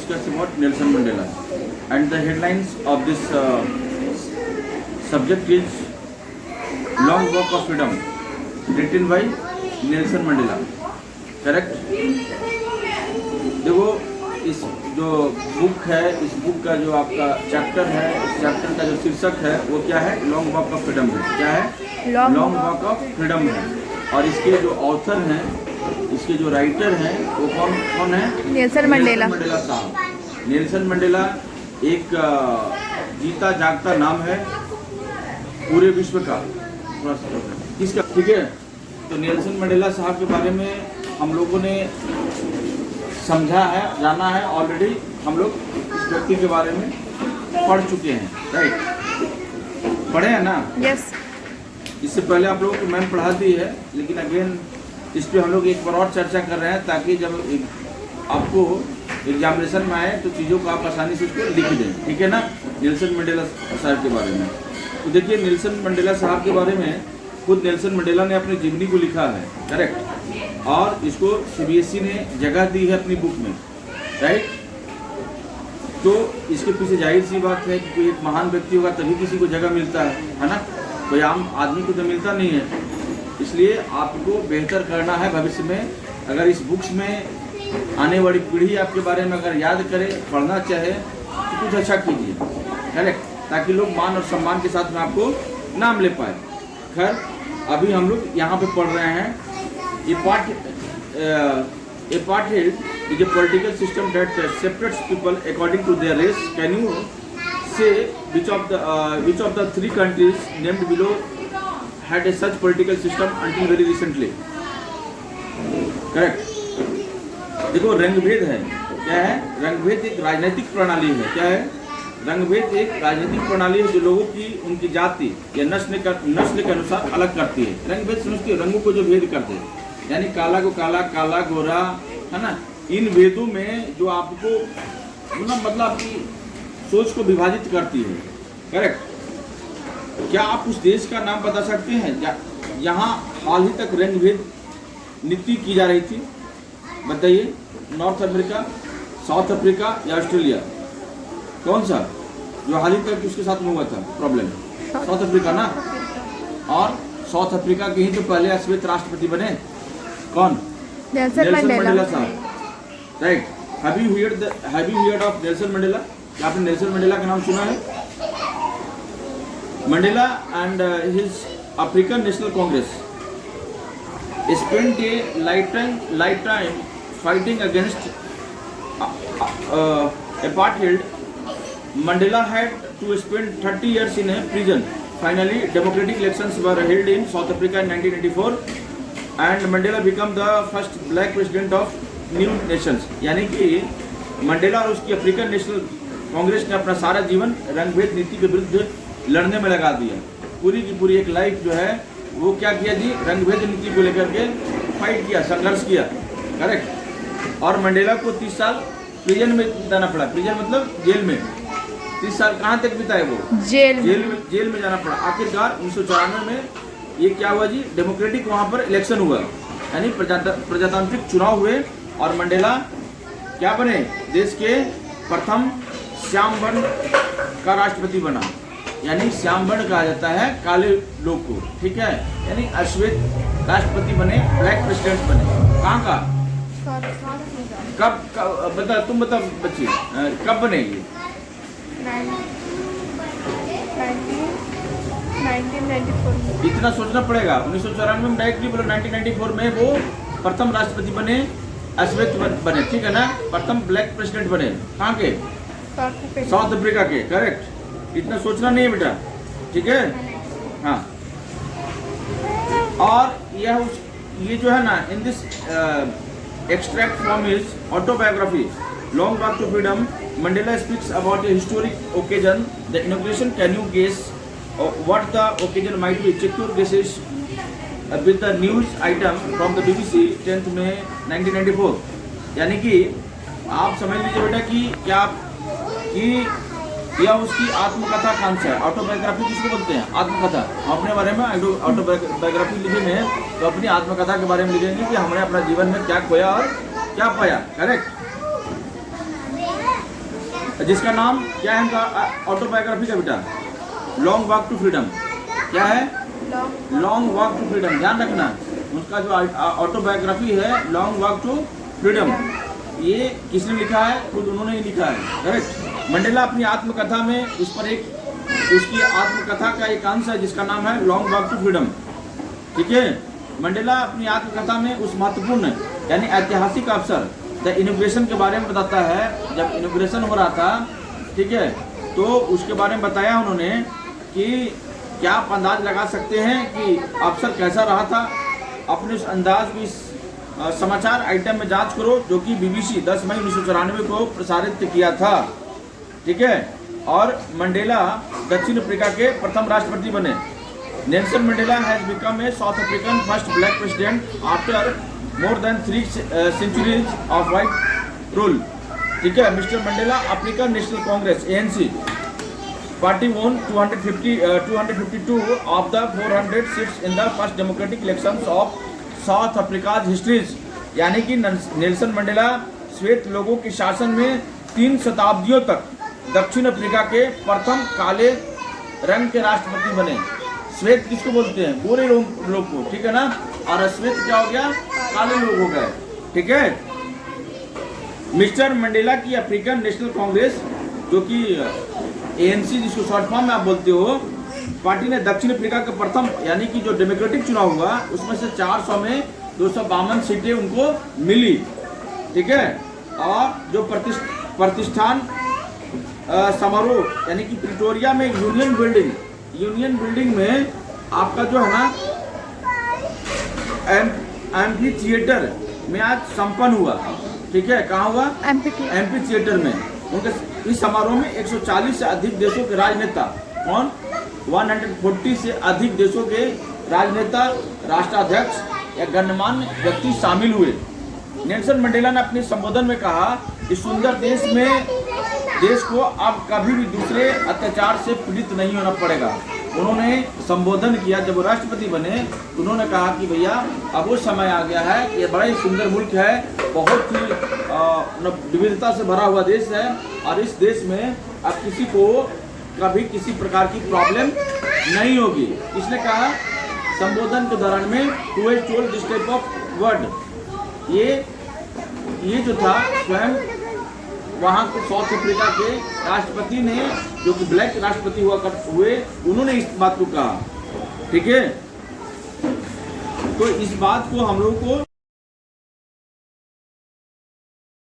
discuss about Nelson Mandela, and the headlines of this subject is Long Walk of Freedom, written by Nelson Mandela. Correct? देखो इस जो book है, इस book का जो आपका चैप्टर है, इस चैप्टर का जो शीर्षक है वो क्या है? लॉन्ग वॉक ऑफ फ्रीडम है। क्या है? लॉन्ग वॉक ऑफ फ्रीडम है। और इसके जो ऑथर हैं, इसके जो राइटर हैं वो कौन है? नेल्सन मंडेला साहब। नेल्सन मंडेला एक जीता जागता नाम है पूरे विश्व का। किसका? ठीक है। तो नेल्सन मंडेला साहब के बारे में हम लोगों ने समझा है, जाना है। ऑलरेडी हम लोग इस व्यक्ति के बारे में पढ़ चुके हैं, राइट? पढ़े हैं ना? यस। इससे पहले आप लोगों को मैंने पढ़ा दी है, लेकिन अगेन इस पर हम लोग एक बार और चर्चा कर रहे हैं, ताकि जब आपको एग्जामिनेशन में आए तो चीज़ों को आप आसानी से उसको लिख दें। ठीक है ना? नेल्सन मंडेला साहब के बारे में तो देखिए, नेल्सन मंडेला साहब के बारे में खुद नेल्सन मंडेला ने अपनी जीवनी को लिखा है, करेक्ट? और इसको CBSE ने जगह दी है अपनी बुक में, राइट? तो इसके पीछे जाहिर सी बात है कि कोई एक महान व्यक्ति होगा तभी किसी को जगह मिलता है ना? कोई आम आदमी को तो मिलता नहीं है। इसलिए आपको बेहतर करना है भविष्य में। अगर इस बुक्स में आने वाली पीढ़ी आपके बारे में अगर याद करे, पढ़ना चाहे, तो कुछ अच्छा कीजिए, करेक्ट? ताकि लोग मान और सम्मान के साथ में आपको नाम ले पाए। खैर, अभी हम लोग यहाँ पे पढ़ रहे हैं Apartheid is a political system that separates people according to their race. Can you say which of the three countries named below had a such political system until very recently? Correct. देखो, रंगभेद है। क्या है? रंगभेद एक राजनीतिक प्रणाली है। क्या है? रंगभेद एक राजनीतिक प्रणाली है जो लोगों की उनकी जाति या नस्ल के अनुसार अलग करती है। रंगभेद समझते हो? रंगों को जो भेद करते हैं, यानी काला को काला, काला गोरा, है ना? इन भेदों में जो आपको मतलब आपकी सोच को विभाजित करती है, करेक्ट? क्या आप उस देश का नाम बता सकते हैं यहाँ हाल ही तक रंगभेद नीति की जा रही थी? बताइए। नॉर्थ अमेरिका, साउथ अफ्रीका या ऑस्ट्रेलिया? कौन सा जो हाल ही तक उसके साथ में हुआ था प्रॉब्लम? साउथ अफ्रीका ना? और साउथ अफ्रीका के ही तो पहले श्वेत राष्ट्रपति बने। कौन? नेल्सन मंडेला साहब, right? Have you heard of Nelson Mandela? क्या आपने नेल्सन मंडेला का नाम सुना है? Mandela and his African national Congress spent a lifetime fighting against apartheid. Mandela had to spend 30 years in a prison. Finally, democratic elections were held in South Africa in 1994, and Mandela became the first black president of new nations. यानी कि Mandela और उसकी African national Congress ने अपना सारा जीवन रंगभेद नीति के विरुद्ध लड़ने में लगा दिया। पूरी की पूरी एक लाइफ जो है वो क्या किया जी? रंगभेद नीति को लेकर के फाइट किया, संघर्ष किया, करेक्ट? और मंडेला को 30 साल प्रिजन में बिताना पड़ा। प्रिजन मतलब जेल में। 30 साल कहाँ तक बिताए वो? जेल में जाना पड़ा। आखिरकार 1994 में ये क्या हुआ जी? डेमोक्रेटिक वहाँ पर इलेक्शन हुआ, यानी प्रजातांत्रिक चुनाव हुए, और मंडेला क्या बने? देश के प्रथम श्याम वर्ण का राष्ट्रपति बना। यानी श्याम वर्ण कहा जाता है काले लोग को, ठीक है? यानी अश्वेत राष्ट्रपति बने, ब्लैक प्रेसिडेंट बने। कहाँ का? कब बता, तुम बता बच्ची, कब बनेगी? 1994। इतना सोचना पड़ेगा। 1994 में डायरेक्टली बोलो, 1994 में वो प्रथम राष्ट्रपति बने, अश्वेत बने, ठीक है ना? प्रथम ब्लैक प्रेसिडेंट बने। कहाँ के? साउथ अफ्रीका के, करेक्ट? इतना सोचना नहीं है बेटा, ठीक है? हाँ। और ये जो है ना, in this extract from his autobiography Long Walk to Freedom, Mandela speaks about a historic occasion, the inauguration. Can you guess what the occasion might be? Check your guesses with the news item from the BBC 10 May 1994। यानी कि आप समझ लीजिए बेटा कि क्या या उसकी आत्मकथा कौन सा है? ऑटोबायोग्राफी किसको बोलते हैं? आत्मकथा। अपने बारे में ऑटोबायोग्राफी लिखेंगे तो अपनी आत्मकथा के बारे में लिखेंगे कि हमने अपना जीवन में क्या खोया और क्या पाया, करेक्ट? जिसका नाम क्या है उनका ऑटोबायोग्राफी का बेटा, लॉन्ग वॉक टू फ्रीडम। क्या है? Long Walk to Freedom. ध्यान रखना, उसका जो ऑटोबायोग्राफी है लॉन्ग वॉक टू फ्रीडम, ये किसने लिखा है? खुद उन्होंने ही लिखा है। करेक्ट। मंडेला अपनी आत्मकथा में उस पर उसकी आत्मकथा का एक अंश है जिसका नाम है लॉन्ग वॉक टू फ्रीडम। ठीक है। मंडेला अपनी आत्मकथा में उस महत्वपूर्ण यानी ऐतिहासिक अवसर द इनॉग्रेशन के बारे में बताता है। जब इनॉग्रेशन हो रहा था, ठीक है, तो उसके बारे में बताया उन्होंने कि क्या आप अंदाज लगा सकते हैं कि अवसर कैसा रहा था। अपने उस अंदाज को इस समाचार आइटम में जांच करो जो कि BBC 10 मई 1994 को प्रसारित किया था। ठीक है। और मंडेला दक्षिण अफ्रीका के प्रथम राष्ट्रपति बने। Nelson Mandela has become a south African first black president after more than 3 centuries of white rule. ठीक है। Mister Mandela African national Congress ANC party won 252 of the 400 seats in the first democratic elections of south Africa's histories. यानी कि Nelson Mandela श्वेत लोगों के शासन में 3 शताब्दियों तक दक्षिण अफ्रीका के प्रथम काले रंग के राष्ट्रपति बने। श्वेत किसको बोलते हैं? गोरे लोग को। ठीक है ना। और श्वेत क्या हो गया? काले लोग हो गए। ठीक है। मिस्टर मंडेला की अफ्रीकन नेशनल कांग्रेस जो कि ANC जिसको शॉर्ट फॉर्म में आप बोलते हो, पार्टी ने दक्षिण अफ्रीका का प्रथम यानी कि जो डेमोक्रेटिक चुनाव हुआ उसमें से 400 में 252 सीटें उनको मिली। ठीक है। और जो प्रतिष्ठान समारोह यानी कि प्रिटोरिया में यूनियन बिल्डिंग में आपका जो है ना एम्फी थिएटर में आज संपन्न हुआ। ठीक है। कहाँ हुआ? एम्फी थिएटर में। उनके इस समारोह में 140 से अधिक देशों के राजनेता, कौन? 140 से अधिक देशों के राजनेता, राष्ट्राध्यक्ष या गणमान्य व्यक्ति शामिल हुए। नेल्सन मंडेला ने अपने संबोधन में कहा इस सुंदर देश को अब कभी भी दूसरे अत्याचार से पीड़ित नहीं होना पड़ेगा। उन्होंने संबोधन किया जब वो राष्ट्रपति बने, उन्होंने कहा कि भैया अब वो समय आ गया है, ये बड़ा ही सुंदर मुल्क है, बहुत ही विविधता से भरा हुआ देश है और इस देश में अब किसी को कभी किसी प्रकार की प्रॉब्लम नहीं होगी। इसने कहा संबोधन के दौरान में to told this type of word. ये जो था स्वयं वहाँ के साउथ अफ्रीका के राष्ट्रपति ने, जो कि ब्लैक राष्ट्रपति हुए, उन्होंने इस बात को कहा। ठीक है। तो इस बात को हम लोग को